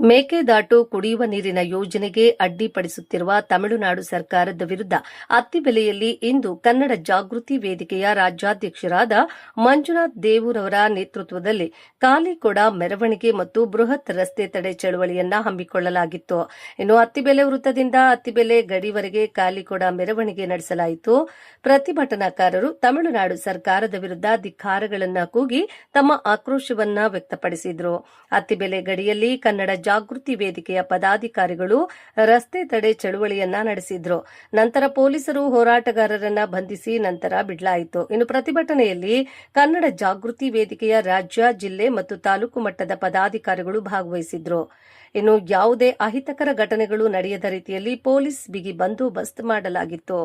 ಮೇಕೆದಾಟು ಕುಡಿಯುವ ನೀರಿನ ಯೋಜನೆಗೆ ಅಡ್ಡಿಪಡಿಸುತ್ತಿರುವ ತಮಿಳುನಾಡು ಸರ್ಕಾರದ ವಿರುದ್ಧ ಅತ್ತಿಬೆಲೆಯಲ್ಲಿ ಇಂದು ಕನ್ನಡ ಜಾಗೃತಿ ವೇದಿಕೆಯ ರಾಜ್ಯಾಧ್ಯಕ್ಷರಾದ ಮಂಜುನಾಥ್ ದೇವೂರವರ ನೇತೃತ್ವದಲ್ಲಿ ಕಾಲಿಕೊಡ ಮೆರವಣಿಗೆ ಮತ್ತು ಬೃಹತ್ ರಸ್ತೆ ತಡೆ ಚಳವಳಿಯನ್ನ ಹಮ್ಮಿಕೊಳ್ಳಲಾಗಿತ್ತು. ಇನ್ನು ಅತ್ತಿಬೆಲೆ ವೃತ್ತದಿಂದ ಅತ್ತಿಬೆಲೆ ಗಡಿವರೆಗೆ ಕಾಲಿಕೊಡ ಮೆರವಣಿಗೆ ನಡೆಸಲಾಯಿತು. ಪ್ರತಿಭಟನಾಕಾರರು ತಮಿಳುನಾಡು ಸರ್ಕಾರದ ವಿರುದ್ಧ ಧಿಕ್ಕಾರಗಳನ್ನು ಕೂಗಿ ತಮ್ಮ ಆಕ್ರೋಶವನ್ನ ವ್ಯಕ್ತಪಡಿಸಿದರು. ಅತ್ತಿಬೆಲೆ ಗಡಿಯಲ್ಲಿ ಕನ್ನಡ ಜಾಗೃತಿ ವೇದಿಕೆಯ ಪದಾಧಿಕಾರಿಗಳು ರಸ್ತೆ ತಡೆ ಚಳವಳಿಯನ್ನ ನಡೆಸಿದ್ರು. ನಂತರ ಪೊಲೀಸರು ಹೋರಾಟಗಾರರನ್ನ ಬಂಧಿಸಿ ನಂತರ ಬಿಡಲಾಯಿತು. ಇನ್ನು ಪ್ರತಿಭಟನೆಯಲ್ಲಿ ಕನ್ನಡ ಜಾಗೃತಿ ವೇದಿಕೆಯ ರಾಜ್ಯ, ಜಿಲ್ಲೆ ಮತ್ತು ತಾಲೂಕು ಮಟ್ಟದ ಪದಾಧಿಕಾರಿಗಳು ಭಾಗವಹಿಸಿದ್ರು. ಇನ್ನು ಯಾವುದೇ ಅಹಿತಕರ ಘಟನೆಗಳು ನಡೆಯದ ರೀತಿಯಲ್ಲಿ ಪೊಲೀಸ್ ಬಿಗಿ ಬಂದೋಬಸ್ತ್ ಮಾಡಲಾಗಿತ್ತು.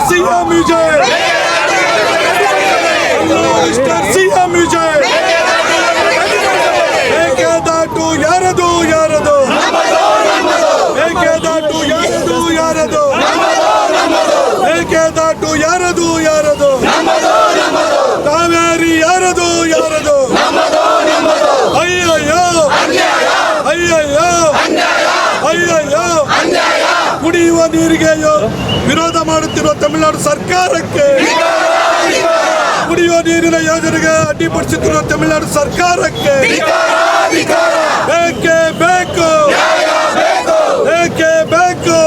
CM Vijay, mister CM Vijay. Mekedatu ಯಾರದು ಯಾರದು, ಮೇಕೆದಾಟು ಯಾರದು ಯಾರದು, ಮೇಕೆದಾಟು ಯಾರದು ಯಾರದು, ಕಾವೇರಿ ಯಾರದು ಯಾರದು. ಅಯ್ಯಯ್ಯೋ ಅಯ್ಯಯ್ಯೋ ಅಯ್ಯಯ್ಯೋ, ಕುಡಿಯುವ ನೀರಿಗೆ ವಿರೋಧ ಮಾಡುತ್ತಿರುವ ತಮಿಳುನಾಡು ಸರ್ಕಾರಕ್ಕೆ, ಕುಡಿಯುವ ನೀರಿನ ಯೋಜನೆಗೆ ಅಡ್ಡಿಪಡಿಸುತ್ತಿರುವ ತಮಿಳುನಾಡು ಸರ್ಕಾರಕ್ಕೆ ಬೇಕೇ ಬೇಕು, ಬೇಕೇ ಬೇಕು.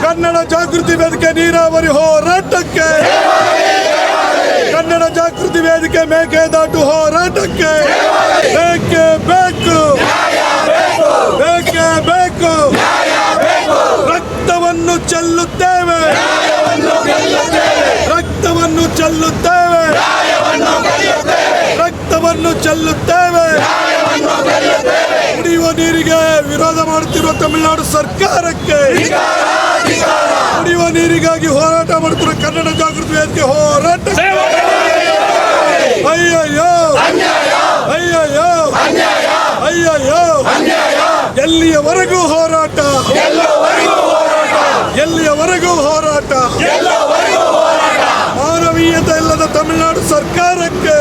ಕನ್ನಡ ಜಾಗೃತಿ ವೇದಿಕೆ ನೀರಾವರಿ ಹೋರಾಟಕ್ಕೆ, ಕನ್ನಡ ಜಾಗೃತಿ ವೇದಿಕೆ ಮೇಕೆದಾಟು ಹೋರಾಟಕ್ಕೆ ಬೇಕೇ ಬೇಕು, ಬೇಕೇ ಬೇಕು. ರಕ್ತವನ್ನು ಚೆಲ್ಲುತ್ತೇವೆ, ರಕ್ತವನ್ನು ಚೆಲ್ಲುತ್ತೇವೆ, ರಕ್ತವನ್ನು ಚೆಲ್ಲುತ್ತೇವೆ. ಕುಡಿಯುವ ನೀರಿಗೆ ವಿರೋಧ ಮಾಡುತ್ತಿರುವ ತಮಿಳುನಾಡು ಸರ್ಕಾರಕ್ಕೆ, ಕುಡಿಯುವ ನೀರಿಗಾಗಿ ಹೋರಾಟ ಮಾಡುತ್ತಿರುವ ಕನ್ನಡ ಜಾಗೃತಿ ವೇದಿಕೆ ಹೋರಾಟ. ಅಯ್ಯಯ್ಯೋ ಅಯ್ಯಯ್ಯೋ ಅಯ್ಯಯ್ಯೋ, ಎಲ್ಲಿಯವರೆಗೂ ಹೋರಾಟ, ಎಲ್ಲಿಯವರೆಗೂ ಹೋರಾಟ. ಮಾನವೀಯತೆ ಇಲ್ಲದ ತಮಿಳುನಾಡು ಸರ್ಕಾರಕ್ಕೆ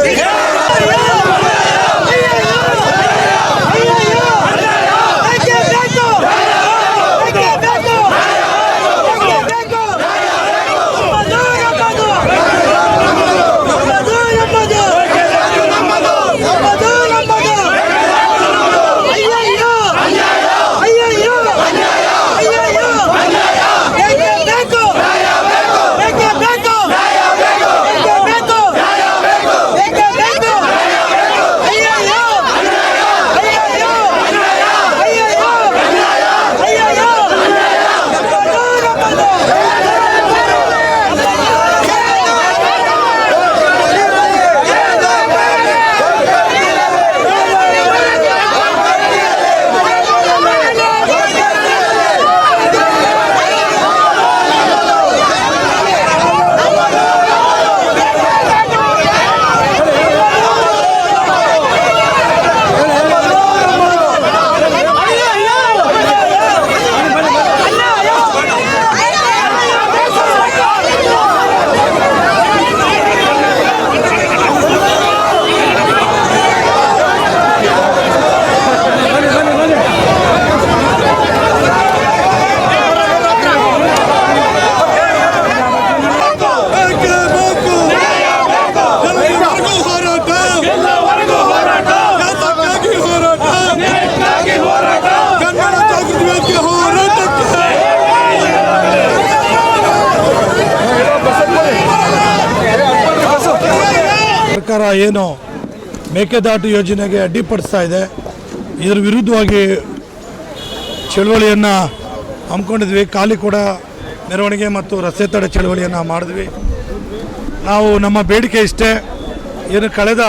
ಸರ್ಕಾರ ಏನು ಮೇಕೆದಾಟು ಯೋಜನೆಗೆ ಅಡ್ಡಿಪಡಿಸ್ತಾ ಇದೆ, ಇದರ ವಿರುದ್ಧವಾಗಿ ಚಳವಳಿಯನ್ನು ಹಮ್ಮಿಕೊಂಡಿದ್ವಿ. ಖಾಲಿ ಕೂಡ ಮೆರವಣಿಗೆ ಮತ್ತು ರಸ್ತೆ ತಡೆ ಚಳವಳಿಯನ್ನು ಮಾಡಿದ್ವಿ. ನಾವು ನಮ್ಮ ಬೇಡಿಕೆ ಇಷ್ಟೇ, ಏನು ಕಳೆದ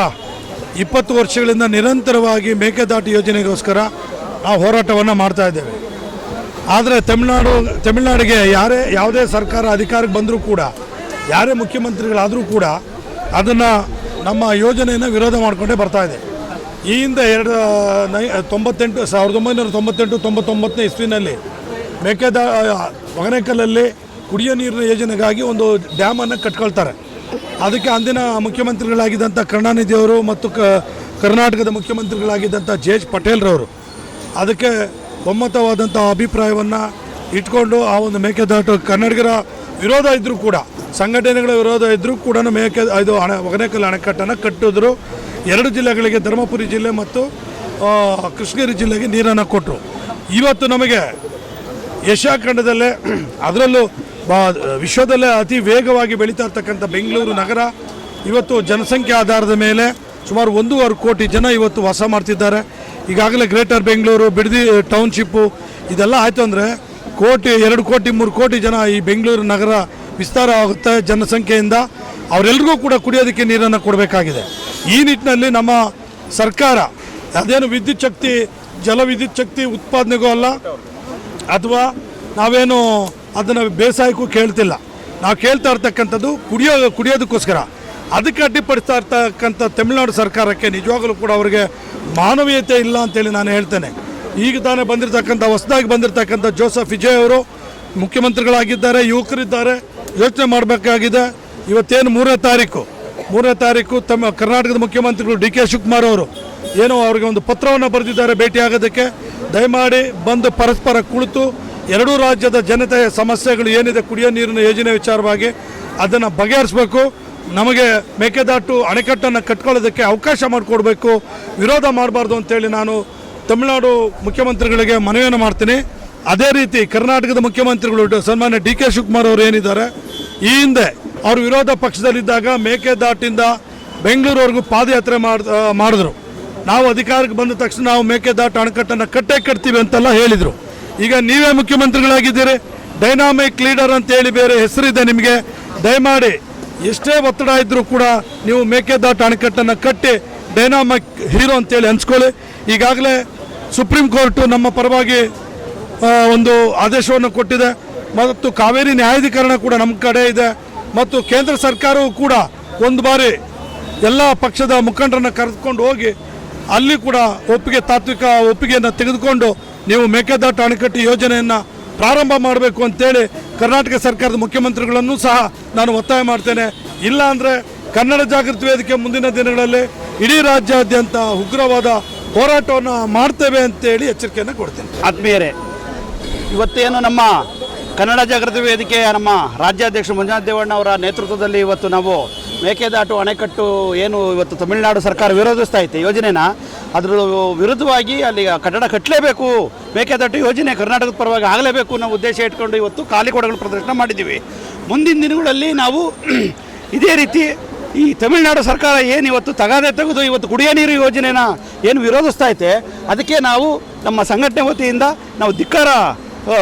20 ವರ್ಷಗಳಿಂದ ನಿರಂತರವಾಗಿ ಮೇಕೆದಾಟು ಯೋಜನೆಗೋಸ್ಕರ ನಾವು ಹೋರಾಟವನ್ನು ಮಾಡ್ತಾ ಇದ್ದೇವೆ. ಆದರೆ ತಮಿಳುನಾಡಿಗೆ ಯಾವುದೇ ಸರ್ಕಾರ ಅಧಿಕಾರಕ್ಕೆ ಬಂದರೂ ಕೂಡ, ಯಾರೇ ಮುಖ್ಯಮಂತ್ರಿಗಳಾದರೂ ಕೂಡ ಅದನ್ನು ನಮ್ಮ ಯೋಜನೆಯನ್ನು ವಿರೋಧ ಮಾಡಿಕೊಂಡೇ ಬರ್ತಾ ಇದೆ. ಈ ಹಿಂದೆ 1998 ಇಸ್ವಿನಲ್ಲಿ ಹೊಗೇನಕಲ್ಲಲ್ಲಿ ಕುಡಿಯೋ ನೀರಿನ ಯೋಜನೆಗಾಗಿ ಒಂದು ಡ್ಯಾಮನ್ನು ಕಟ್ಕೊಳ್ತಾರೆ. ಅದಕ್ಕೆ ಅಂದಿನ ಮುಖ್ಯಮಂತ್ರಿಗಳಾಗಿದ್ದಂಥ ಕರುಣಾನಿಧಿಯವರು ಮತ್ತು ಕರ್ನಾಟಕದ ಮುಖ್ಯಮಂತ್ರಿಗಳಾಗಿದ್ದಂಥ ಜೆ.ಎಚ್. ಪಟೇಲ್ರವರು ಅದಕ್ಕೆ ಒಮ್ಮತವಾದಂಥ ಅಭಿಪ್ರಾಯವನ್ನು ಇಟ್ಕೊಂಡು ಆ ಒಂದು ಮೇಕೆದಾಟು ಕನ್ನಡಿಗರ ವಿರೋಧ ಇದ್ದರೂ ಕೂಡ, ಸಂಘಟನೆಗಳ ವಿರೋಧ ಇದ್ದರೂ ಕೂಡ ಹೊಗೇನಕಲ್ ಅಣೆಕಟ್ಟನ್ನು ಕಟ್ಟಿದ್ರು. 2 ಜಿಲ್ಲೆಗಳಿಗೆ, ಧರ್ಮಪುರಿ ಜಿಲ್ಲೆ ಮತ್ತು ಕೃಷ್ಣಗಿರಿ ಜಿಲ್ಲೆಗೆ ನೀರನ್ನು ಕೊಟ್ಟರು. ಇವತ್ತು ನಮಗೆ ಏಷ್ಯಾ ಖಂಡದಲ್ಲೇ, ಅದರಲ್ಲೂ ವಿಶ್ವದಲ್ಲೇ ಅತಿ ವೇಗವಾಗಿ ಬೆಳೀತಾ ಇರ್ತಕ್ಕಂಥ ಬೆಂಗಳೂರು ನಗರ ಇವತ್ತು ಜನಸಂಖ್ಯೆ ಆಧಾರದ ಮೇಲೆ ಸುಮಾರು 1.5 ಕೋಟಿ ಜನ ಇವತ್ತು ವಾಸ ಮಾಡ್ತಿದ್ದಾರೆ. ಈಗಾಗಲೇ ಗ್ರೇಟರ್ ಬೆಂಗಳೂರು, ಬಿಡದಿ ಟೌನ್ಶಿಪ್ಪು ಇದೆಲ್ಲ ಆಯಿತು ಅಂದರೆ 2 ಕೋಟಿ 3 ಕೋಟಿ ಜನ ಈ ಬೆಂಗಳೂರು ನಗರ ವಿಸ್ತಾರ ಆಗುತ್ತೆ ಜನಸಂಖ್ಯೆಯಿಂದ. ಅವರೆಲ್ಲರಿಗೂ ಕೂಡ ಕುಡಿಯೋದಕ್ಕೆ ನೀರನ್ನು ಕೊಡಬೇಕಾಗಿದೆ. ಈ ನಿಟ್ಟಿನಲ್ಲಿ ನಮ್ಮ ಸರ್ಕಾರ ಅದೇನು ವಿದ್ಯುತ್ ಶಕ್ತಿ, ಜಲವಿದ್ಯುತ್ ಶಕ್ತಿ ಉತ್ಪಾದನೆಗೂ ಅಲ್ಲ, ಅಥವಾ ನಾವೇನು ಅದನ್ನು ಬೇಸಾಯಕ್ಕೂ ಕೇಳ್ತಿಲ್ಲ. ನಾವು ಕೇಳ್ತಾ ಇರ್ತಕ್ಕಂಥದ್ದು ಕುಡಿಯೋದಕ್ಕೋಸ್ಕರ. ಅದಕ್ಕೆ ಅಡ್ಡಿಪಡಿಸ್ತಾ ಇರ್ತಕ್ಕಂಥ ತಮಿಳುನಾಡು ಸರ್ಕಾರಕ್ಕೆ ನಿಜವಾಗಲೂ ಕೂಡ ಅವರಿಗೆ ಮಾನವೀಯತೆ ಇಲ್ಲ ಅಂತೇಳಿ ನಾನು ಹೇಳ್ತೇನೆ. ಈಗ ತಾನೇ ಬಂದಿರತಕ್ಕಂಥ ಹೊಸದಾಗಿ ಬಂದಿರತಕ್ಕಂಥ ಜೋಸೆಫ್ ವಿಜಯ್ ಅವರು ಮುಖ್ಯಮಂತ್ರಿಗಳಾಗಿದ್ದಾರೆ, ಯುವಕರಿದ್ದಾರೆ, ಯೋಚನೆ ಮಾಡಬೇಕಾಗಿದೆ. ಇವತ್ತೇನು 3ನೇ ತಾರೀಕು ತಮ್ಮ ಕರ್ನಾಟಕದ ಮುಖ್ಯಮಂತ್ರಿಗಳು ಡಿ ಕೆ ಶಿವಕುಮಾರ್ ಅವರು ಏನೋ ಅವ್ರಿಗೆ ಒಂದು ಪತ್ರವನ್ನು ಬರೆದಿದ್ದಾರೆ ಭೇಟಿಯಾಗೋದಕ್ಕೆ. ದಯಮಾಡಿ ಬಂದು ಪರಸ್ಪರ ಕುಳಿತು ಎರಡೂ ರಾಜ್ಯದ ಜನತೆಯ ಸಮಸ್ಯೆಗಳು ಏನಿದೆ ಕುಡಿಯೋ ನೀರಿನ ಯೋಜನೆ ವಿಚಾರವಾಗಿ ಅದನ್ನು ಬಗೆಹರಿಸಬೇಕು. ನಮಗೆ ಮೇಕೆದಾಟು ಅಣೆಕಟ್ಟನ್ನು ಕಟ್ಕೊಳ್ಳೋದಕ್ಕೆ ಅವಕಾಶ ಮಾಡಿಕೊಡ್ಬೇಕು, ವಿರೋಧ ಮಾಡಬಾರ್ದು ಅಂತೇಳಿ ನಾನು ತಮಿಳುನಾಡು ಮುಖ್ಯಮಂತ್ರಿಗಳಿಗೆ ಮನವಿಯನ್ನು ಮಾಡ್ತೀನಿ. ಅದೇ ರೀತಿ ಕರ್ನಾಟಕದ ಮುಖ್ಯಮಂತ್ರಿಗಳು ಸನ್ಮಾನ್ಯ ಡಿ ಕೆ ಶಿವಕುಮಾರ್ ಅವರು ಏನಿದ್ದಾರೆ, ಈ ಹಿಂದೆ ಅವರು ವಿರೋಧ ಪಕ್ಷದಲ್ಲಿದ್ದಾಗ ಮೇಕೆದಾಟಿಂದ ಬೆಂಗಳೂರುವರೆಗೂ ಪಾದಯಾತ್ರೆ ಮಾಡಿದ್ರು. ನಾವು ಅಧಿಕಾರಕ್ಕೆ ಬಂದ ತಕ್ಷಣ ನಾವು ಮೇಕೆದಾಟು ಅಣೆಕಟ್ಟನ್ನು ಕಟ್ತೀವಿ ಅಂತೆಲ್ಲ ಹೇಳಿದರು. ಈಗ ನೀವೇ ಮುಖ್ಯಮಂತ್ರಿಗಳಾಗಿದ್ದೀರಿ, ಡೈನಾಮಿಕ್ ಲೀಡರ್ ಅಂತೇಳಿ ಬೇರೆ ಹೆಸರಿದೆ ನಿಮಗೆ. ದಯಮಾಡಿ ಎಷ್ಟೇ ಒತ್ತಡ ಇದ್ದರೂ ಕೂಡ ನೀವು ಮೇಕೆದಾಟು ಅಣೆಕಟ್ಟನ್ನು ಕಟ್ಟಿ ಡೈನಾಮಿಕ್ ಹೀರೋ ಅಂತೇಳಿ ಅನ್ಸ್ಕೊಳ್ಳಿ. ಈಗಾಗಲೇ ಸುಪ್ರೀಂ ಕೋರ್ಟು ನಮ್ಮ ಪರವಾಗಿ ಒಂದು ಆದೇಶವನ್ನು ಕೊಟ್ಟಿದೆ ಮತ್ತು ಕಾವೇರಿ ನ್ಯಾಯಾಧೀಕರಣ ಕೂಡ ನಮ್ಮ ಕಡೆ ಇದೆ ಮತ್ತು ಕೇಂದ್ರ ಸರ್ಕಾರವು ಕೂಡ ಒಂದು ಬಾರಿ ಎಲ್ಲ ಪಕ್ಷದ ಮುಖಂಡರನ್ನು ಕರೆದುಕೊಂಡು ಹೋಗಿ ಅಲ್ಲಿ ಕೂಡ ತಾತ್ವಿಕ ಒಪ್ಪಿಗೆಯನ್ನು ತೆಗೆದುಕೊಂಡು ನೀವು ಮೇಕೆದಾಟು ಅಣೆಕಟ್ಟು ಯೋಜನೆಯನ್ನು ಪ್ರಾರಂಭ ಮಾಡಬೇಕು ಅಂತೇಳಿ ಕರ್ನಾಟಕ ಸರ್ಕಾರದ ಮುಖ್ಯಮಂತ್ರಿಗಳನ್ನು ಸಹ ನಾನು ಒತ್ತಾಯ ಮಾಡ್ತೇನೆ. ಇಲ್ಲ ಅಂದರೆ ಕನ್ನಡ ಜಾಗೃತಿ ವೇದಿಕೆ ಮುಂದಿನ ದಿನಗಳಲ್ಲಿ ಇಡೀ ರಾಜ್ಯಾದ್ಯಂತ ಉಗ್ರವಾದ ಹೋರಾಟವನ್ನು ಮಾಡ್ತೇವೆ ಅಂತೇಳಿ ಎಚ್ಚರಿಕೆಯನ್ನು ಕೊಡ್ತೇನೆ. ಆತ್ಮೀಯರೇ, ಇವತ್ತೇನು ನಮ್ಮ ಕನ್ನಡ ಜಾಗೃತಿ ವೇದಿಕೆಯ ನಮ್ಮ ರಾಜ್ಯಾಧ್ಯಕ್ಷ ಮಂಜುನಾಥ್ ದೇವಣ್ಣ ಅವರ ನೇತೃತ್ವದಲ್ಲಿ ಇವತ್ತು ನಾವು ಮೇಕೆದಾಟು ಅಣೆಕಟ್ಟು ಏನು ಇವತ್ತು ತಮಿಳುನಾಡು ಸರ್ಕಾರ ವಿರೋಧಿಸ್ತಾ ಐತೆ ಯೋಜನೆನ, ಅದರ ವಿರುದ್ಧವಾಗಿ ಅಲ್ಲಿ ಕಟ್ಟಡ ಕಟ್ಟಲೇಬೇಕು, ಮೇಕೆದಾಟು ಯೋಜನೆ ಕರ್ನಾಟಕದ ಪರವಾಗಿ ಆಗಲೇಬೇಕು ಅನ್ನೋ ಉದ್ದೇಶ ಇಟ್ಕೊಂಡು ಇವತ್ತು ಖಾಲಿ ಕೊಡಗಳು ಪ್ರದರ್ಶನ ಮಾಡಿದ್ದೀವಿ. ಮುಂದಿನ ದಿನಗಳಲ್ಲಿ ನಾವು ಇದೇ ರೀತಿ ಈ ತಮಿಳುನಾಡು ಸರ್ಕಾರ ಏನು ಇವತ್ತು ತೆಗೆದು ಇವತ್ತು ಕುಡಿಯೋ ನೀರು ಯೋಜನೆನ ಏನು ವಿರೋಧಿಸ್ತಾ ಐತೆ, ಅದಕ್ಕೆ ನಾವು ನಮ್ಮ ಸಂಘಟನೆ ವತಿಯಿಂದ ನಾವು ಧಿಕ್ಕಾರ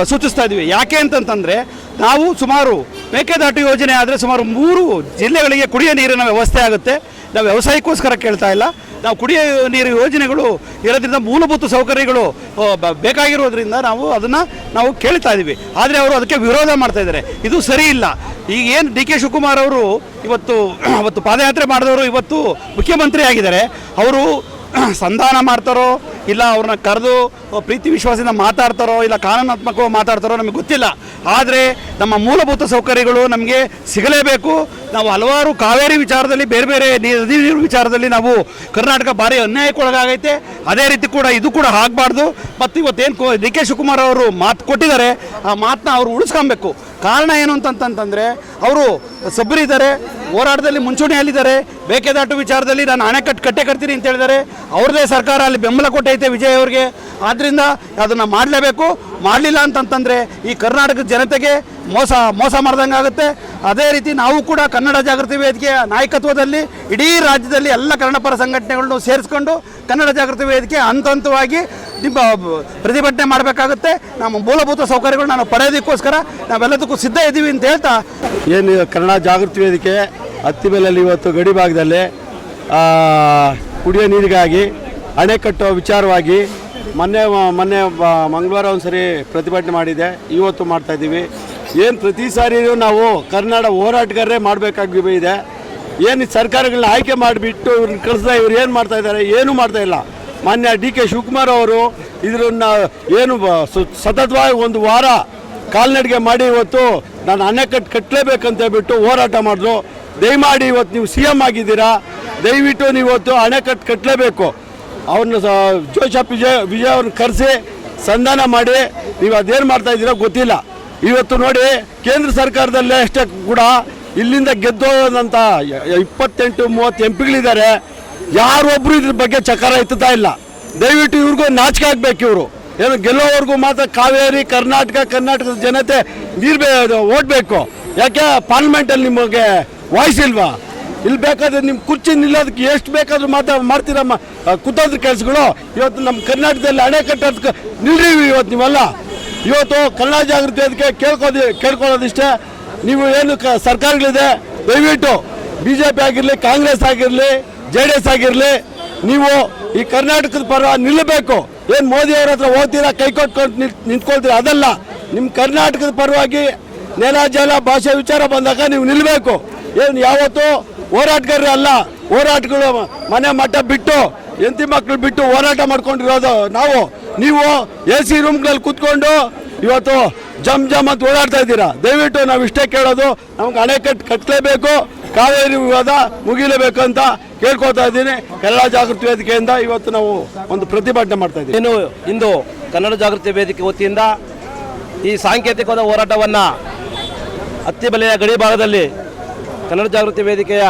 ಸೂಚಿಸ್ತಾ ಇದ್ದೀವಿ. ಯಾಕೆ ಅಂತಂತಂದರೆ ನಾವು ಸುಮಾರು ಮೇಕೆದಾಟು ಯೋಜನೆ ಆದರೆ ಸುಮಾರು 3 ಜಿಲ್ಲೆಗಳಿಗೆ ಕುಡಿಯೋ ನೀರಿನ ವ್ಯವಸ್ಥೆ ಆಗುತ್ತೆ. ನಾವು ವ್ಯವಸಾಯಕ್ಕೋಸ್ಕರ ಕೇಳ್ತಾ ಇಲ್ಲ, ನಾವು ಕುಡಿಯೋ ನೀರು ಯೋಜನೆಗಳು ಇರೋದ್ರಿಂದ ಮೂಲಭೂತ ಸೌಕರ್ಯಗಳು ಬೇಕಾಗಿರೋದ್ರಿಂದ ನಾವು ಕೇಳ್ತಾ ಇದ್ದೀವಿ. ಆದರೆ ಅವರು ಅದಕ್ಕೆ ವಿರೋಧ ಮಾಡ್ತಾ ಇದ್ದಾರೆ. ಇದು ಸರಿ ಇಲ್ಲ. ಈಗ ಏನು ಡಿ ಕೆ ಶಿವಕುಮಾರ್ ಅವರು ಅವತ್ತು ಪಾದಯಾತ್ರೆ ಮಾಡಿದವರು ಇವತ್ತು ಮುಖ್ಯಮಂತ್ರಿ ಆಗಿದ್ದಾರೆ. ಅವರು ಸಂಧಾನ ಮಾಡ್ತಾರೋ ಇಲ್ಲ ಅವ್ರನ್ನ ಕರೆದು ಪ್ರೀತಿ ವಿಶ್ವಾಸದಿಂದ ಮಾತಾಡ್ತಾರೋ ಇಲ್ಲ ಕಾನೂನಾತ್ಮಕವಾಗಿ ಮಾತಾಡ್ತಾರೋ ನಮಗೆ ಗೊತ್ತಿಲ್ಲ. ಆದರೆ ನಮ್ಮ ಮೂಲಭೂತ ಸೌಕರ್ಯಗಳು ನಮಗೆ ಸಿಗಲೇಬೇಕು. ನಾವು ಹಲವಾರು ಕಾವೇರಿ ವಿಚಾರದಲ್ಲಿ ಬೇರೆ ಬೇರೆ ನದಿ ನೀರು ವಿಚಾರದಲ್ಲಿ ನಾವು ಕರ್ನಾಟಕ ಭಾರಿ ಅನ್ಯಾಯಕ್ಕೊಳಗಾಗೈತೆ. ಅದೇ ರೀತಿ ಕೂಡ ಇದು ಕೂಡ ಆಗಬಾರ್ದು. ಮತ್ತು ಇವತ್ತೇನು ಡಿ ಕೆ ಶಿವಕುಮಾರ್ ಅವರು ಮಾತು ಕೊಟ್ಟಿದ್ದಾರೆ, ಆ ಮಾತನ್ನ ಅವರು ಉಳಿಸ್ಕೊಬೇಕು. ಕಾರಣ ಏನು ಅಂತಂತಂದರೆ ಅವರು ಸಬ್ಬರಿದ್ದಾರೆ, ಹೋರಾಟದಲ್ಲಿ ಮುಂಚೂಣಿಯಲ್ಲಿದ್ದಾರೆ. ಮೇಕೆದಾಟು ವಿಚಾರದಲ್ಲಿ ನಾನು ಅಣೆಕಟ್ಟು ಕಟ್ಟೆ ಕಟ್ತೀನಿ ಅಂತ ಹೇಳಿದ್ದಾರೆ. ಅವ್ರದ್ದೇ ಸರ್ಕಾರ ಅಲ್ಲಿ ಬೆಂಬಲ ಕೊಟ್ಟೈತೆ ವಿಜಯ್ ಅವ್ರಿಗೆ. ಆದ್ದರಿಂದ ಅದನ್ನು ಮಾಡಲೇಬೇಕು. ಮಾಡಲಿಲ್ಲ ಅಂತಂತಂದರೆ ಈ ಕರ್ನಾಟಕದ ಜನತೆಗೆ ಮೋಸ ಮಾಡ್ದಂಗೆ ಆಗುತ್ತೆ. ಅದೇ ರೀತಿ ನಾವು ಕೂಡ ಕನ್ನಡ ಜಾಗೃತಿ ವೇದಿಕೆಯ ನಾಯಕತ್ವದಲ್ಲಿ ಇಡೀ ರಾಜ್ಯದಲ್ಲಿ ಎಲ್ಲ ಕನ್ನಡಪರ ಸಂಘಟನೆಗಳನ್ನು ಸೇರಿಸ್ಕೊಂಡು ಕನ್ನಡ ಜಾಗೃತಿ ವೇದಿಕೆ ಹಂತವಾಗಿ ಪ್ರತಿಭಟನೆ ಮಾಡಬೇಕಾಗುತ್ತೆ. ನಮ್ಮ ಮೂಲಭೂತ ಸೌಕರ್ಯಗಳು ನಾವು ಪಡೆಯೋದಕ್ಕೋಸ್ಕರ ನಾವೆಲ್ಲದಕ್ಕೂ ಸಿದ್ಧ ಇದ್ದೀವಿ ಅಂತ ಹೇಳ್ತಾ, ಏನು ಕನ್ನಡ ಜಾಗೃತಿ ವೇದಿಕೆ ಅತ್ತಿಬೆಲೆಯಲ್ಲಿ ಇವತ್ತು ಗಡಿ ಭಾಗದಲ್ಲಿ ಕುಡಿಯೋ ನೀರಿಗಾಗಿ ಅಣೆಕಟ್ಟುವ ವಿಚಾರವಾಗಿ ಮೊನ್ನೆ ಮಂಗಳವಾರ ಒಂದು ಸರಿ ಪ್ರತಿಭಟನೆ ಮಾಡಿದೆ, ಇವತ್ತು ಮಾಡ್ತಾಯಿದ್ದೀವಿ. ಏನು ಪ್ರತಿ ಸಾರಿಯೂ ನಾವು ಕನ್ನಡ ಹೋರಾಟಗಾರರೇ ಮಾಡಬೇಕಾಗಿದೆ. ಏನು ಸರ್ಕಾರಗಳನ್ನ ಆಯ್ಕೆ ಮಾಡಿಬಿಟ್ಟು ಇವ್ರನ್ನ ಕಳಿಸ್ದ ಇವ್ರು ಏನು ಮಾಡ್ತಾಯಿದ್ದಾರೆ? ಏನೂ ಮಾಡ್ತಾಯಿಲ್ಲ. ಮಾನ್ಯ ಡಿ ಕೆ ಶಿವಕುಮಾರ್ ಅವರು ಇದನ್ನು ಏನು ಸತತವಾಗಿ 1 ವಾರ ಕಾಲ್ನಡಿಗೆ ಮಾಡಿ ಇವತ್ತು ನಾನು ಅಣೆಕಟ್ಟು ಕಟ್ಟಲೇಬೇಕಂತ ಹೇಳ್ಬಿಟ್ಟು ಹೋರಾಟ ಮಾಡಿದ್ರು. ದಯಮಾಡಿ ಇವತ್ತು ನೀವು CM ಆಗಿದ್ದೀರಾ, ದಯವಿಟ್ಟು ನೀವು ಇವತ್ತು ಅಣೆಕಟ್ಟು ಕಟ್ಟಲೇಬೇಕು. ಅವ್ರನ್ನ ಜೋಸೆಫ್ ವಿಜಯ್ ಅವ್ರನ್ನ ಕರೆಸಿ ಸಂಧಾನ ಮಾಡಿ ನೀವು ಅದೇನು ಮಾಡ್ತಾಯಿದ್ದೀರೋ ಗೊತ್ತಿಲ್ಲ. ಇವತ್ತು ನೋಡಿ ಕೇಂದ್ರ ಸರ್ಕಾರದಲ್ಲೇ ಅಷ್ಟೇ ಕೂಡ ಇಲ್ಲಿಂದ ಗೆದ್ದೋದಂಥ 28-30 MPಗಳಿದ್ದಾರೆ. ಯಾರೊಬ್ಬರು ಇದ್ರ ಬಗ್ಗೆ ಚಕಾರ ಎತ್ತುತ್ತಾ ಇಲ್ಲ. ದಯವಿಟ್ಟು ಇವ್ರಿಗೂ ನಾಚಿಕೆ ಆಗಬೇಕು. ಇವರು ಏನು ಗೆಲ್ಲೋವರೆಗೂ ಮಾತ್ರ ಕಾವೇರಿ ಕರ್ನಾಟಕದ ಜನತೆ ನೀರು ಓಡಬೇಕು. ಯಾಕೆ ಪಾರ್ಲಿಮೆಂಟಲ್ಲಿ ನಿಮಗೆ ವಾಯ್ಸ್ ಇಲ್ವಾ? ಇಲ್ಲಿ ಬೇಕಾದ್ರೆ ನಿಮ್ಮ ಕುರ್ಚಿ ನಿಲ್ಲೋದಕ್ಕೆ ಎಷ್ಟು ಬೇಕಾದ್ರೂ ಮಾಡ್ತೀರಮ್ಮ ಕುತಂತ್ರ ಕೆಲಸಗಳು. ಇವತ್ತು ನಮ್ಮ ಕರ್ನಾಟಕದಲ್ಲಿ ಅಣೆಕಟ್ಟೋದಕ್ಕೆ ನಿಲ್ರಿ ಇವತ್ತು ನೀವೆಲ್ಲ. ಇವತ್ತು ಕನ್ನಡ ಜಾಗೃತಿ ಅದಕ್ಕೆ ಕೇಳ್ಕೊಳ್ಳೋದಿಷ್ಟೇ. ನೀವು ಏನು ಸರ್ಕಾರಗಳಿದೆ ದಯವಿಟ್ಟು BJP ಆಗಿರಲಿ, ಕಾಂಗ್ರೆಸ್ ಆಗಿರಲಿ, JDS ಆಗಿರಲಿ, ನೀವು ಈ ಕರ್ನಾಟಕದ ಪರ ನಿಲ್ಲಬೇಕು. ಏನು ಮೋದಿ ಅವ್ರ ಹತ್ರ ಹೋಗ್ತೀರಾ, ಕೈ ಕೊಟ್ಕೊಂಡು ನಿಂತ್ಕೊಳ್ತೀರಾ? ಅದಲ್ಲ, ನಿಮ್ಮ ಕರ್ನಾಟಕದ ಪರವಾಗಿ ನೆಲ ಜಲ ಭಾಷೆ ವಿಚಾರ ಬಂದಾಗ ನೀವು ನಿಲ್ಲಬೇಕು. ಏನು ಯಾವತ್ತೂ ಹೋರಾಟಗಾರರೇ ಅಲ್ಲ, ಹೋರಾಟಗಳು ಮನೆ ಮಠ ಬಿಟ್ಟು ಹೆಂಡತಿ ಮಕ್ಕಳು ಬಿಟ್ಟು ಹೋರಾಟ ಮಾಡ್ಕೊಂಡಿರೋದು ನಾವು. ನೀವು AC ರೂಮ್ಗಳಲ್ಲಿ ಕೂತ್ಕೊಂಡು ಇವತ್ತು ಜಮ್ ಅಂತ ಓಡಾಡ್ತಾ ಇದ್ದೀರಾ. ದಯವಿಟ್ಟು ನಾವು ಇಷ್ಟೇ ಕೇಳೋದು, ನಮ್ಗೆ ಅಣೆಕಟ್ಟು ಕಟ್ಟಲೇಬೇಕು, ಕಾವೇರಿ ವಿವಾದ ಮುಗಿಲೇಬೇಕು ಅಂತ ಕೇಳ್ಕೊತಾ ಇದ್ದೀನಿ. ಕನ್ನಡ ಜಾಗೃತಿ ವೇದಿಕೆಯಿಂದ ಇವತ್ತು ನಾವು ಒಂದು ಪ್ರತಿಭಟನೆ ಮಾಡ್ತಾ ಇದ್ದೀವಿ. ಏನು ಇಂದು ಕನ್ನಡ ಜಾಗೃತಿ ವೇದಿಕೆ ವತಿಯಿಂದ ಈ ಸಾಂಕೇತಿಕವಾದ ಹೋರಾಟವನ್ನು ಅತ್ತಿಬೆಲೆಯ ಗಡಿ ಭಾಗದಲ್ಲಿ ಕನ್ನಡ ಜಾಗೃತಿ ವೇದಿಕೆಯ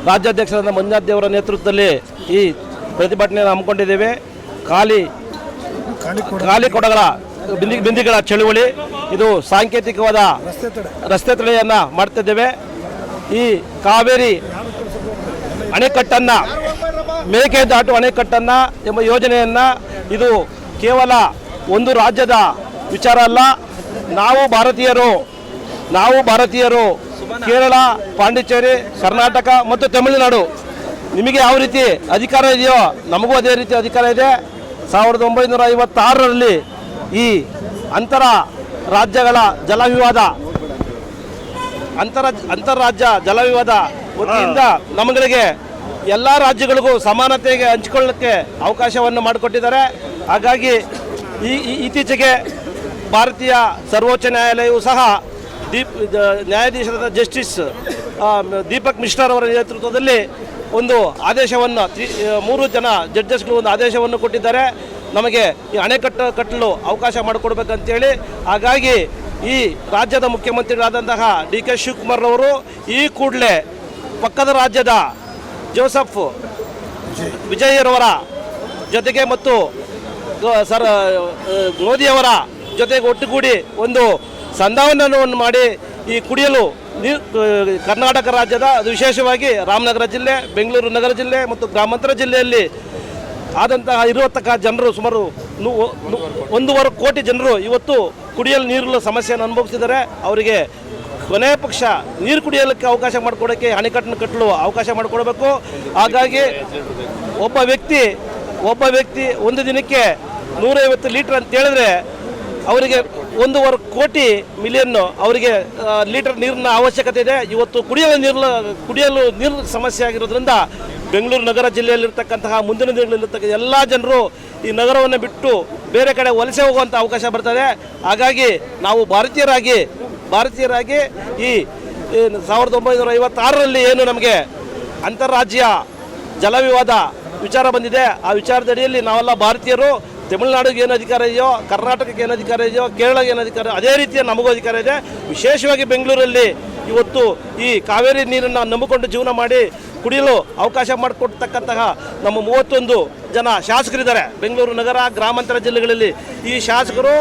ರಾಜ್ಯಾಧ್ಯಕ್ಷರಾದ ಮಂಜುನಾಥ್ ದೇವರ ನೇತೃತ್ವದಲ್ಲಿ ಈ ಪ್ರತಿಭಟನೆಯನ್ನು ಹಮ್ಮಿಕೊಂಡಿದ್ದೇವೆ. ಖಾಲಿ ಕೊಡಗಳ ಬಿಂದಿಗಳ ಚಳುವಳಿ, ಇದು ಸಾಂಕೇತಿಕವಾದ ರಸ್ತೆ ತಡೆಯನ್ನು ಮಾಡ್ತಿದ್ದೇವೆ. ಈ ಕಾವೇರಿ ಅಣೆಕಟ್ಟನ್ನು, ಮೇಕೆದಾಟು ಅಣೆಕಟ್ಟನ್ನು ಎಂಬ ಯೋಜನೆಯನ್ನು ಇದು ಕೇವಲ ಒಂದು ರಾಜ್ಯದ ವಿಚಾರ ಅಲ್ಲ. ನಾವು ಭಾರತೀಯರು ಕೇರಳ, ಪಾಂಡಿಚೇರಿ, ಕರ್ನಾಟಕ ಮತ್ತು ತಮಿಳುನಾಡು, ನಿಮಗೆ ಯಾವ ರೀತಿ ಅಧಿಕಾರ ಇದೆಯೋ ನಮಗೂ ಅದೇ ರೀತಿ ಅಧಿಕಾರ ಇದೆ. 1956ರಲ್ಲಿ ಈ ಅಂತಾರಾಜ್ಯ ಜಲವಿವಾದ ವತಿಯಿಂದ ನಮಗೆ ಎಲ್ಲ ರಾಜ್ಯಗಳಿಗೂ ಸಮಾನತೆಗೆ ಹಂಚಿಕೊಳ್ಳಕ್ಕೆ ಅವಕಾಶವನ್ನು ಮಾಡಿಕೊಟ್ಟಿದ್ದಾರೆ. ಹಾಗಾಗಿ ಇತ್ತೀಚೆಗೆ ಭಾರತೀಯ ಸರ್ವೋಚ್ಚ ನ್ಯಾಯಾಲಯವು ಸಹ ನ್ಯಾಯಾಧೀಶರಾದ ಜಸ್ಟಿಸ್ ದೀಪಕ್ ಮಿಶ್ರಾರವರ ನೇತೃತ್ವದಲ್ಲಿ ಒಂದು ಆದೇಶವನ್ನು 3 ಜನ ಜಡ್ಜಸ್ಗಳು ಒಂದು ಆದೇಶವನ್ನು ಕೊಟ್ಟಿದ್ದಾರೆ. ನಮಗೆ ಈ ಅಣೆಕಟ್ಟು ಕಟ್ಟಲು ಅವಕಾಶ ಮಾಡಿಕೊಡ್ಬೇಕಂತೇಳಿ. ಹಾಗಾಗಿ ಈ ರಾಜ್ಯದ ಮುಖ್ಯಮಂತ್ರಿಗಳಾದಂತಹ DK ಶಿವಕುಮಾರ್ ಅವರು ಈ ಕೂಡಲೇ ಪಕ್ಕದ ರಾಜ್ಯದ ಜೋಸೆಫ್ ವಿಜಯರವರ ಜೊತೆಗೆ ಮತ್ತು ಮೋದಿಯವರ ಜೊತೆಗೆ ಒಟ್ಟುಗೂಡಿ ಒಂದು ಸಂಧಾನವನ್ನು ಮಾಡಿ ಈ ಕುಡಿಯಲು ಕರ್ನಾಟಕ ರಾಜ್ಯದ, ಅದು ವಿಶೇಷವಾಗಿ ರಾಮನಗರ ಜಿಲ್ಲೆ, ಬೆಂಗಳೂರು ನಗರ ಜಿಲ್ಲೆ ಮತ್ತು ಗ್ರಾಮಾಂತರ ಜಿಲ್ಲೆಯಲ್ಲಿ ಆದಂತಹ ಇರುವತಕ್ಕ ಜನರು ಸುಮಾರು 1.5 ಕೋಟಿ ಜನರು ಇವತ್ತು ಕುಡಿಯಲು ನೀರಿನ ಸಮಸ್ಯೆಯನ್ನು ಅನುಭವಿಸಿದ್ದಾರೆ. ಅವರಿಗೆ ಕೊನೆಯ ಪಕ್ಷ ನೀರು ಕುಡಿಯಲಿಕ್ಕೆ ಅವಕಾಶ ಮಾಡಿಕೊಡೋಕ್ಕೆ ಅಣೆಕಟ್ಟನ್ನು ಕಟ್ಟಲು ಅವಕಾಶ ಮಾಡಿಕೊಡಬೇಕು. ಹಾಗಾಗಿ ಒಬ್ಬ ವ್ಯಕ್ತಿ ಒಂದು ದಿನಕ್ಕೆ 150 ಲೀಟರ್ ಅಂತ ಹೇಳಿದ್ರೆ ಅವರಿಗೆ 1.5 ಕೋಟಿ ಮಿಲಿಯನ್ ಅವರಿಗೆ ಲೀಟರ್ ನೀರಿನ ಅವಶ್ಯಕತೆ ಇದೆ. ಇವತ್ತು ಕುಡಿಯಲು ನೀರಿನ ಸಮಸ್ಯೆ ಆಗಿರೋದ್ರಿಂದ ಬೆಂಗಳೂರು ನಗರ ಜಿಲ್ಲೆಯಲ್ಲಿರ್ತಕ್ಕಂತಹ ಮುಂದಿನ ದಿನಗಳಲ್ಲಿರ್ತಕ್ಕ ಎಲ್ಲ ಜನರು ಈ ನಗರವನ್ನು ಬಿಟ್ಟು ಬೇರೆ ಕಡೆ ವಲಸೆ ಹೋಗುವಂಥ ಅವಕಾಶ ಬರ್ತದೆ. ಹಾಗಾಗಿ ನಾವು ಭಾರತೀಯರಾಗಿ ಈ 1956ರಲ್ಲಿ ಏನು ನಮಗೆ ಅಂತಾರಾಜ್ಯ ಜಲವಿವಾದ ವಿಚಾರ ಬಂದಿದೆ, ಆ ವಿಚಾರದಡಿಯಲ್ಲಿ ನಾವೆಲ್ಲ ಭಾರತೀಯರು, ತಮಿಳುನಾಡಿಗೆ ಏನು ಅಧಿಕಾರ ಇದೆಯೋ, ಕರ್ನಾಟಕಕ್ಕೆ ಏನು ಅಧಿಕಾರ ಇದೆಯೋ, ಕೇರಳಕ್ಕೆ ಏನು ಅಧಿಕಾರ, ಅದೇ ರೀತಿಯ ನಮಗೂ ಅಧಿಕಾರ ಇದೆ. ವಿಶೇಷವಾಗಿ ಬೆಂಗಳೂರಲ್ಲಿ ಇವತ್ತು ಈ ಕಾವೇರಿ ನೀರನ್ನು ನಂಬಿಕೊಂಡು ಜೀವನ ಮಾಡಿ ಕುಡಿಯಲು ಅವಕಾಶ ಮಾಡಿಕೊಡ್ತಕ್ಕಂತಹ ನಮ್ಮ 31 ಜನ ಶಾಸಕರಿದ್ದಾರೆ ಬೆಂಗಳೂರು ನಗರ, ಗ್ರಾಮಾಂತರ ಜಿಲ್ಲೆಗಳಲ್ಲಿ. ಈ ಶಾಸಕರು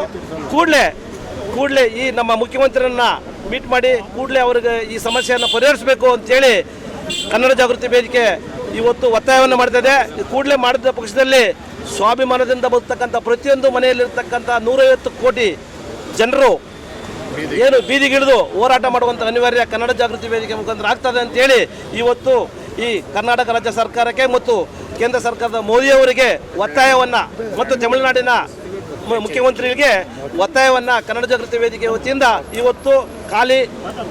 ಕೂಡಲೇ ಈ ನಮ್ಮ ಮುಖ್ಯಮಂತ್ರಿಯನ್ನ ಮೀಟ್ ಮಾಡಿ ಕೂಡಲೇ ಅವರಿಗೆ ಈ ಸಮಸ್ಯೆಯನ್ನು ಪರಿಹರಿಸಬೇಕು ಅಂತೇಳಿ ಕನ್ನಡ ಜಾಗೃತಿ ವೇದಿಕೆ ಇವತ್ತು ಒತ್ತಾಯವನ್ನು ಮಾಡ್ತಾಯಿದೆ. ಕೂಡಲೇ ಮಾಡಿದ ಪಕ್ಷದಲ್ಲಿ ಸ್ವಾಭಿಮಾನದಿಂದ ಬದುಕ್ತಕ್ಕಂಥ ಪ್ರತಿಯೊಂದು ಮನೆಯಲ್ಲಿರ್ತಕ್ಕಂಥ 150 ಕೋಟಿ ಜನರು ಏನು ಬೀದಿಗಿಳಿದು ಹೋರಾಟ ಮಾಡುವಂಥ ಅನಿವಾರ್ಯ ಕನ್ನಡ ಜಾಗೃತಿ ವೇದಿಕೆ ಮುಖಾಂತರ ಆಗ್ತದೆ ಅಂತೇಳಿ ಇವತ್ತು ಈ ಕರ್ನಾಟಕ ರಾಜ್ಯ ಸರ್ಕಾರಕ್ಕೆ ಮತ್ತು ಕೇಂದ್ರ ಸರ್ಕಾರದ ಮೋದಿಯವರಿಗೆ ಒತ್ತಾಯವನ್ನು ಮತ್ತು ತಮಿಳುನಾಡಿನ ಮುಖ್ಯಮಂತ್ರಿಗಳಿಗೆ ಒತ್ತಾಯವನ್ನು ಕನ್ನಡ ಜಾಗೃತಿ ವೇದಿಕೆ ವತಿಯಿಂದ ಇವತ್ತು ಖಾಲಿ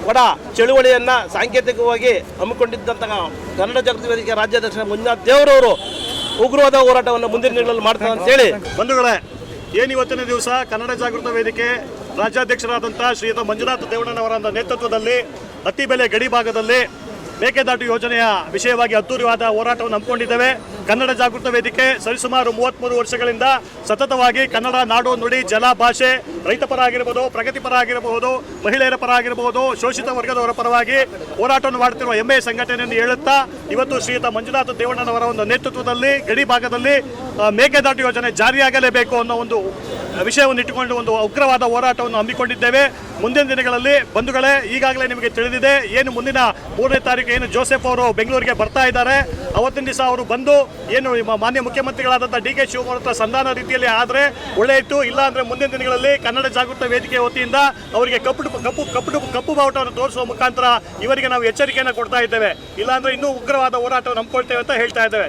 ಕೊಡ ಚಳುವಳಿಯನ್ನು ಸಾಂಕೇತಿಕವಾಗಿ ಹಮ್ಮಿಕೊಂಡಿದ್ದಂತಹ ಕನ್ನಡ ಜಾಗೃತಿ ವೇದಿಕೆ ರಾಜ್ಯಾಧ್ಯಕ್ಷ ಮಂಜುನಾಥ್ ದೇವರವರು ಉಗ್ರವಾದ ಹೋರಾಟವನ್ನು ಮುಂದಿನ ದಿನಗಳಲ್ಲಿ ಮಾಡ್ತಾರೆ ಅಂತೇಳಿ. ಬಂಧುಗಳೇ, ಏನು ಇವತ್ತಿನ ದಿವಸ ಕನ್ನಡ ಜಾಗೃತ ವೇದಿಕೆ ರಾಜ್ಯಾಧ್ಯಕ್ಷರಾದಂಥ ಶ್ರೀಯುತ ಮಂಜುನಾಥ್ ದೇವಣ್ಣನವರ ನೇತೃತ್ವದಲ್ಲಿ ಅತ್ತಿಬೆಲೆ ಗಡಿ ಭಾಗದಲ್ಲಿ ಮೇಕೆದಾಟು ಯೋಜನೆಯ ವಿಷಯವಾಗಿ ಅದ್ದೂರಿಯಾದ ಹೋರಾಟವನ್ನು ಹಮ್ಮಿಕೊಂಡಿದ್ದೇವೆ. ಕನ್ನಡ ಜಾಗೃತ ವೇದಿಕೆ ಸರಿಸುಮಾರು 33 ವರ್ಷಗಳಿಂದ ಸತತವಾಗಿ ಕನ್ನಡ ನಾಡು ನುಡಿ ಜಲ ಭಾಷೆ ರೈತ ಪರ ಆಗಿರಬಹುದು, ಪ್ರಗತಿಪರ ಆಗಿರಬಹುದು, ಮಹಿಳೆಯರ ಪರ ಆಗಿರಬಹುದು, ಶೋಷಿತ ವರ್ಗದವರ ಪರವಾಗಿ ಹೋರಾಟವನ್ನು ಮಾಡುತ್ತಿರುವ ಹೆಮ್ಮೆಯ ಸಂಘಟನೆ ಎಂದು ಹೇಳುತ್ತಾ ಇವತ್ತು ಶ್ರೀಯುತ ಮಂಜುನಾಥ್ ದೇವಣ್ಣನವರ ಒಂದು ನೇತೃತ್ವದಲ್ಲಿ ಗಡಿ ಭಾಗದಲ್ಲಿ ಮೇಕೆದಾಟು ಯೋಜನೆ ಜಾರಿಯಾಗಲೇಬೇಕು ಅನ್ನೋ ಒಂದು ವಿಷಯವನ್ನು ಇಟ್ಟುಕೊಂಡು ಒಂದು ಉಗ್ರವಾದ ಹೋರಾಟವನ್ನು ಹಮ್ಮಿಕೊಂಡಿದ್ದೇವೆ. ಮುಂದಿನ ದಿನಗಳಲ್ಲಿ ಬಂಧುಗಳೇ, ಈಗಾಗಲೇ ನಿಮಗೆ ತಿಳಿದಿದೆ, ಏನು ಮುಂದಿನ 3ನೇ ತಾರೀಕು ಏನು ಜೋಸೆಫ್ ಅವರು ಬೆಂಗಳೂರಿಗೆ ಬರ್ತಾ ಇದ್ದಾರೆ, ಅವತ್ತಿನ ದಿವಸ ಅವರು ಬಂದು ಏನು ಮಾನ್ಯ ಮುಖ್ಯಮಂತ್ರಿಗಳಾದಂಥ DK ಶಿವಕುಮಾರ್ ಹತ್ರ ಸಂಧಾನ ರೀತಿಯಲ್ಲಿ ಆದರೆ ಒಳ್ಳೆಯಿತು. ಇಲ್ಲ ಅಂದರೆ ಮುಂದಿನ ದಿನಗಳಲ್ಲಿ ಕನ್ನಡ ಜಾಗೃತ ವೇದಿಕೆ ವತಿಯಿಂದ ಅವರಿಗೆ ಕಪ್ಪು ಬಾವುಟವನ್ನು ತೋರಿಸುವ ಮುಖಾಂತರ ಇವರಿಗೆ ನಾವು ಎಚ್ಚರಿಕೆಯನ್ನು ಕೊಡ್ತಾ ಇದ್ದೇವೆ. ಇಲ್ಲಾಂದರೆ ಇನ್ನೂ ಉಗ್ರವಾದ ಹೋರಾಟವನ್ನು ಹಮ್ಮಿಕೊಳ್ತೇವೆ ಅಂತ ಹೇಳ್ತಾ ಇದ್ದೇವೆ.